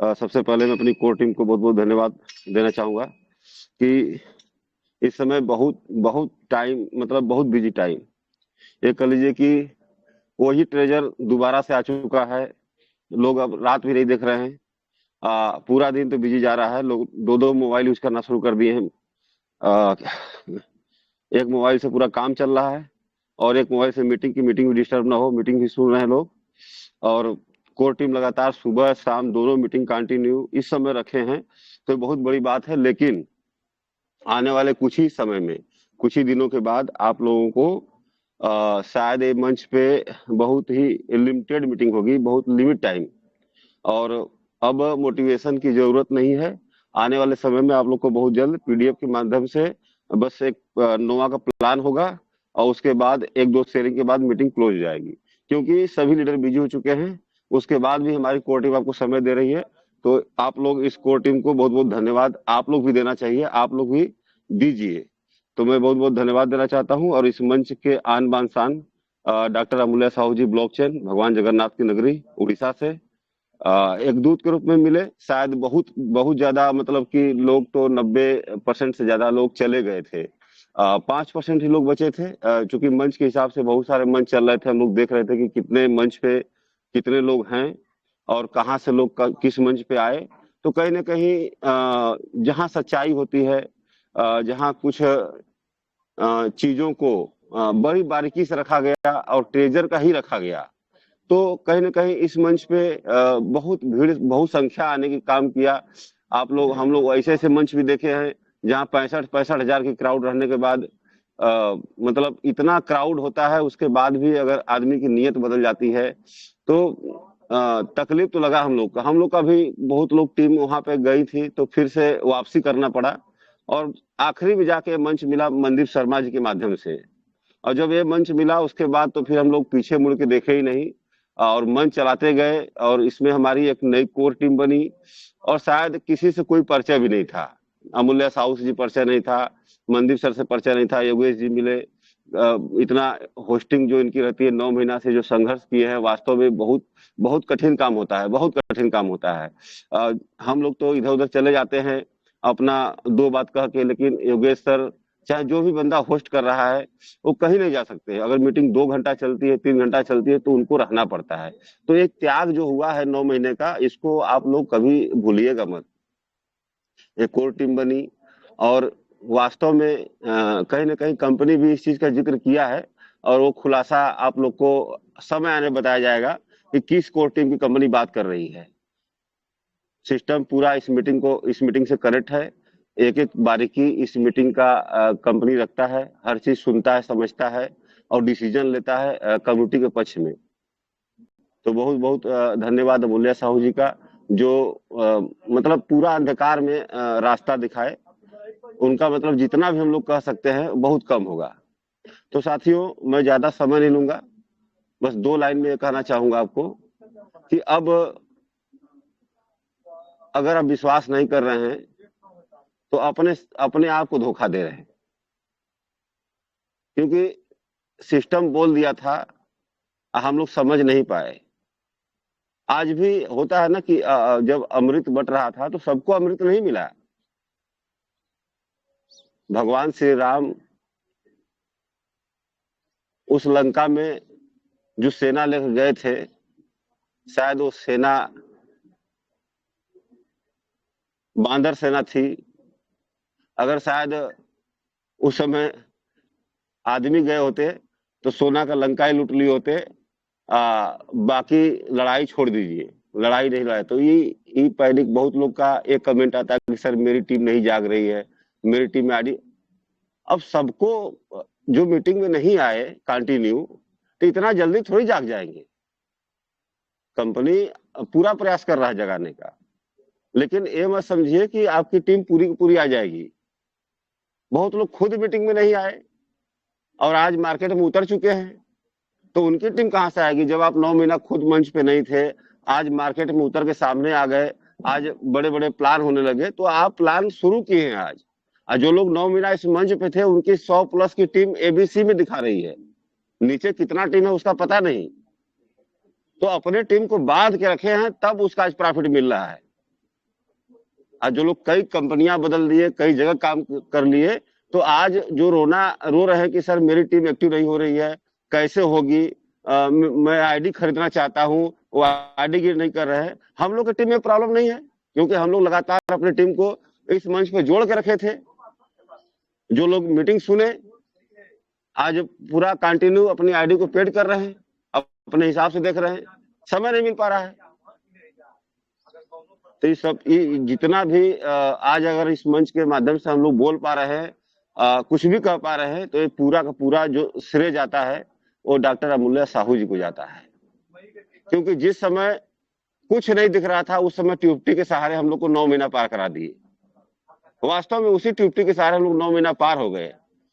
सबसे पहले मैं अपनी कोर टीम को बहुत बहुत धन्यवाद देना चाहूंगा कि इस समय बहुत बहुत टाइम, मतलब बहुत बिजी टाइम, ये कह लीजिए कि वही ट्रेजर दोबारा से आ चुका है। लोग अब रात भी नहीं देख रहे हैं। पूरा दिन तो बिजी जा रहा है। लोग दो दो मोबाइल यूज करना शुरू कर दिए हैं। आ, एक मोबाइल से पूरा काम चल रहा है और एक मोबाइल से मीटिंग की मीटिंग भी डिस्टर्ब ना हो, मीटिंग भी सुन रहे हैं लोग। और कोर टीम लगातार सुबह शाम दोनों मीटिंग कंटिन्यू इस समय रखे हैं, तो ये बहुत बड़ी बात है। लेकिन आने वाले कुछ ही समय में, कुछ ही दिनों के बाद आप लोगों को शायद ये मंच पे बहुत ही लिमिटेड मीटिंग होगी, बहुत लिमिट टाइम। और अब मोटिवेशन की जरूरत नहीं है। आने वाले समय में आप लोग को बहुत जल्द पीडीएफ के माध्यम से बस एक नोवा का प्लान होगा और उसके बाद एक दो शेयरिंग के बाद मीटिंग क्लोज हो जाएगी, क्योंकि सभी लीडर बिजी हो चुके हैं। उसके बाद भी हमारी कोर टीम आपको समय दे रही है, तो आप लोग इस कोर टीम को बहुत बहुत धन्यवाद आप लोग भी देना चाहिए, आप लोग भी दीजिए। तो मैं बहुत बहुत धन्यवाद देना चाहता हूँ। और इस मंच के आन बान शान डॉक्टर अमूल्य साहू जी, ब्लॉकचेन, भगवान जगन्नाथ की नगरी, उड़ीसा से एक दूत के रूप में मिले। शायद बहुत बहुत ज्यादा, मतलब कि लोग तो 90% से ज्यादा लोग चले गए थे। 5% ही लोग बचे थे। चूंकि मंच के हिसाब से बहुत सारे मंच चल रहे थे, हम लोग देख रहे थे कि कितने मंच पे कितने लोग हैं और कहाँ से लोग किस मंच पे आए। तो कहीं ना कहीं जहाँ सच्चाई होती है, जहाँ कुछ चीजों को बड़ी बारीकी से रखा गया और ट्रेजर का ही रखा गया, तो कहीं ना कहीं इस मंच पे बहुत भीड़, बहुत संख्या आने की काम किया। आप लोग, हम लोग ऐसे ऐसे मंच भी देखे हैं जहां 65-65 हजार की क्राउड रहने के बाद मतलब इतना क्राउड होता है, उसके बाद भी अगर आदमी की नीयत बदल जाती है तो तकलीफ तो लगा हम लोग का। हम लोग का भी बहुत लोग टीम वहां पे गई थी तो फिर से वापसी करना पड़ा। और आखिरी में जाके मंच मिला मनदीप शर्मा जी के माध्यम से। और जब ये मंच मिला उसके बाद तो फिर हम लोग पीछे मुड़ के देखे ही नहीं और मंच चलाते गए। और इसमें हमारी एक नई कोर टीम बनी और शायद किसी से कोई परिचय भी नहीं था। अमूल्य साहू जी परिचय नहीं था, मनदीप सर से परिचय नहीं था, योगेश जी मिले। इतना होस्टिंग जो इनकी रहती है, 9 महीना से जो संघर्ष किए हैं, वास्तव में बहुत बहुत कठिन काम होता है, बहुत कठिन काम होता है। हम लोग तो इधर उधर चले जाते हैं अपना दो बात कह के, लेकिन योगेश सर, चाहे जो भी बंदा होस्ट कर रहा है, वो कहीं नहीं जा सकते। अगर मीटिंग 2 घंटा चलती है, 3 घंटा चलती है, तो उनको रहना पड़ता है। तो एक त्याग जो हुआ है 9 महीने का, इसको आप लोग कभी भूलिएगा मत। एक कोर टीम बनी और वास्तव में कहीं ना कहीं कंपनी भी इस चीज का जिक्र किया है और वो खुलासा आप लोग को समय आने बताया जाएगा कि किस कोर टीम की कंपनी बात कर रही है। सिस्टम पूरा इस मीटिंग से कनेक्ट है। एक एक बारीकी इस मीटिंग का कंपनी रखता है, हर चीज सुनता है, समझता है और डिसीजन लेता है कम्युनिटी के पक्ष में। तो बहुत बहुत धन्यवाद अमूल्य साहू जी का, जो मतलब पूरा अंधकार में रास्ता दिखाए। उनका मतलब जितना भी हम लोग कह सकते हैं बहुत कम होगा। तो साथियों, मैं ज्यादा समय नहीं लूंगा, बस 2 लाइन में ये कहना चाहूंगा आपको कि अब अगर आप विश्वास नहीं कर रहे हैं तो अपने अपने आप को धोखा दे रहे हैं, क्योंकि सिस्टम बोल दिया था, हम लोग समझ नहीं पाए। आज भी होता है ना कि जब अमृत बट रहा था तो सबको अमृत नहीं मिला। भगवान श्री राम उस लंका में जो सेना लेकर गए थे, शायद वो सेना बांदर सेना थी। अगर शायद उस समय आदमी गए होते तो सोना का लंका ही लूट लिए होते। बाकी लड़ाई छोड़ दीजिए, लड़ाई नहीं लड़ाई। तो ये पैनिक बहुत लोग का एक कमेंट आता है कि सर मेरी टीम नहीं जाग रही है, मेरी टीम में आड़ी। अब सबको जो मीटिंग में नहीं आए कंटिन्यू, तो इतना जल्दी थोड़ी जाग जाएंगे। कंपनी पूरा प्रयास कर रहा है जगाने का, लेकिन ये मत समझिए कि आपकी टीम पूरी की पूरी आ जाएगी। बहुत लोग खुद मीटिंग में नहीं आए और आज मार्केट में उतर चुके हैं, तो उनकी टीम कहां से आएगी जब आप 9 महीना खुद मंच पे नहीं थे। आज मार्केट में उतर के सामने आ गए, आज बड़े बड़े प्लान होने लगे, तो आप प्लान शुरू किए हैं आज। और जो लोग 9 महीना इस मंच पे थे, उनकी 100+ की टीम एबीसी में दिखा रही है। नीचे कितना टीम है उसका पता नहीं, तो अपने टीम को बांध के रखे हैं, तब उसका आज प्रॉफिट मिल रहा है। आज जो लोग कई कंपनियां बदल दिए, कई जगह काम कर लिए, तो आज जो रो रहे हैं कि सर मेरी टीम एक्टिव नहीं हो रही है, कैसे होगी, मैं आईडी खरीदना चाहता हूं, वो आईडी गिर नहीं कर रहे हैं। हम लोग की टीम में प्रॉब्लम नहीं है, क्योंकि हम लोग लगातार अपनी टीम को इस मंच पे जोड़ के रखे थे। जो लोग मीटिंग सुने, आज पूरा कंटिन्यू अपनी आईडी को पेड कर रहे हैं, अपने हिसाब से देख रहे हैं, समय नहीं मिल पा रहा है। तो ये सब जितना भी आज अगर इस मंच के माध्यम से हम लोग बोल पा रहे हैं, कुछ भी कह पा रहे हैं, तो ये पूरा का पूरा जो श्रेय जाता है वो डॉक्टर अमूल्य साहू जी को जाता है। क्योंकि जिस समय कुछ नहीं दिख रहा था, उस समय ट्यूबटी के सहारे हम लोग को 9 महीना पार करा दिए। वास्तव में उसी ट्यूबटी के सहारे हम लोग 9 महीना पार हो गए,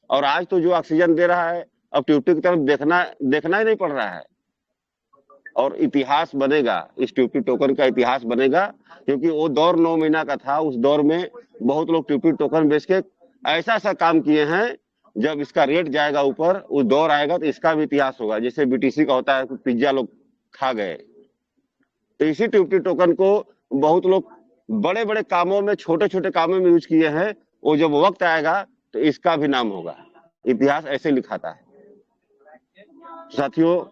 और आज तो जो ऑक्सीजन दे रहा है, अब ट्यूबटी की तरफ देखना ही नहीं पड़ रहा है। और इतिहास बनेगा, इस ट्यूबटी टोकन का इतिहास बनेगा, क्योंकि वो दौर 9 महीना का था। उस दौर में बहुत लोग ट्यूबटी टोकन बेच के ऐसा काम किए हैं, जब इसका रेट जाएगा ऊपर, उस दौर आएगा तो इसका भी इतिहास होगा। जैसे बीटीसी का होता है, पिज्जा लोग खा गए, तो इसी ट्यूबटी टोकन को बहुत लोग बड़े बड़े कामों में, छोटे छोटे कामों में यूज किए हैं। वो जब वक्त आएगा तो इसका भी नाम होगा, इतिहास ऐसे लिखाता है। साथियों,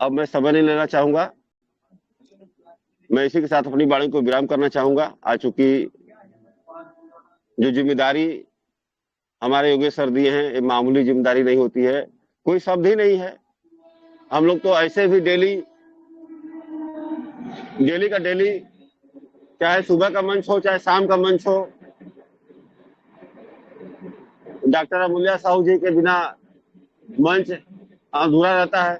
अब मैं समय नहीं लेना चाहूंगा, मैं इसी के साथ अपनी वाणी को विराम करना चाहूंगा। आज चूंकि जो जिम्मेदारी हमारे योगेश सर दिए हैं, ये मामूली जिम्मेदारी नहीं होती है, कोई शब्द ही नहीं है। हम लोग तो ऐसे भी डेली का डेली, चाहे सुबह का मंच हो चाहे शाम का मंच हो, डॉक्टर अमूल्य साहू जी के बिना मंच अधूरा रहता है।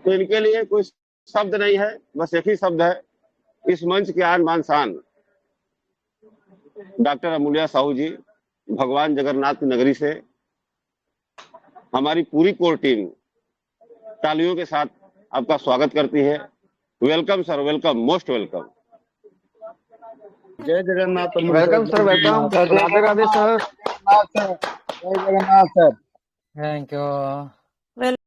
तो इनके लिए कोई शब्द नहीं है, बस एक ही शब्द है, इस मंच के आन बान शान डॉक्टर अमूल्य साहू जी, भगवान जगन्नाथ की नगरी से हमारी पूरी कोर टीम तालियों के साथ आपका स्वागत करती है। Welcome sir, welcome, most welcome. जय Jagannath. Welcome sir, welcome. Radhe Radhe sir. जय जगन्नाथ सर। Thank you.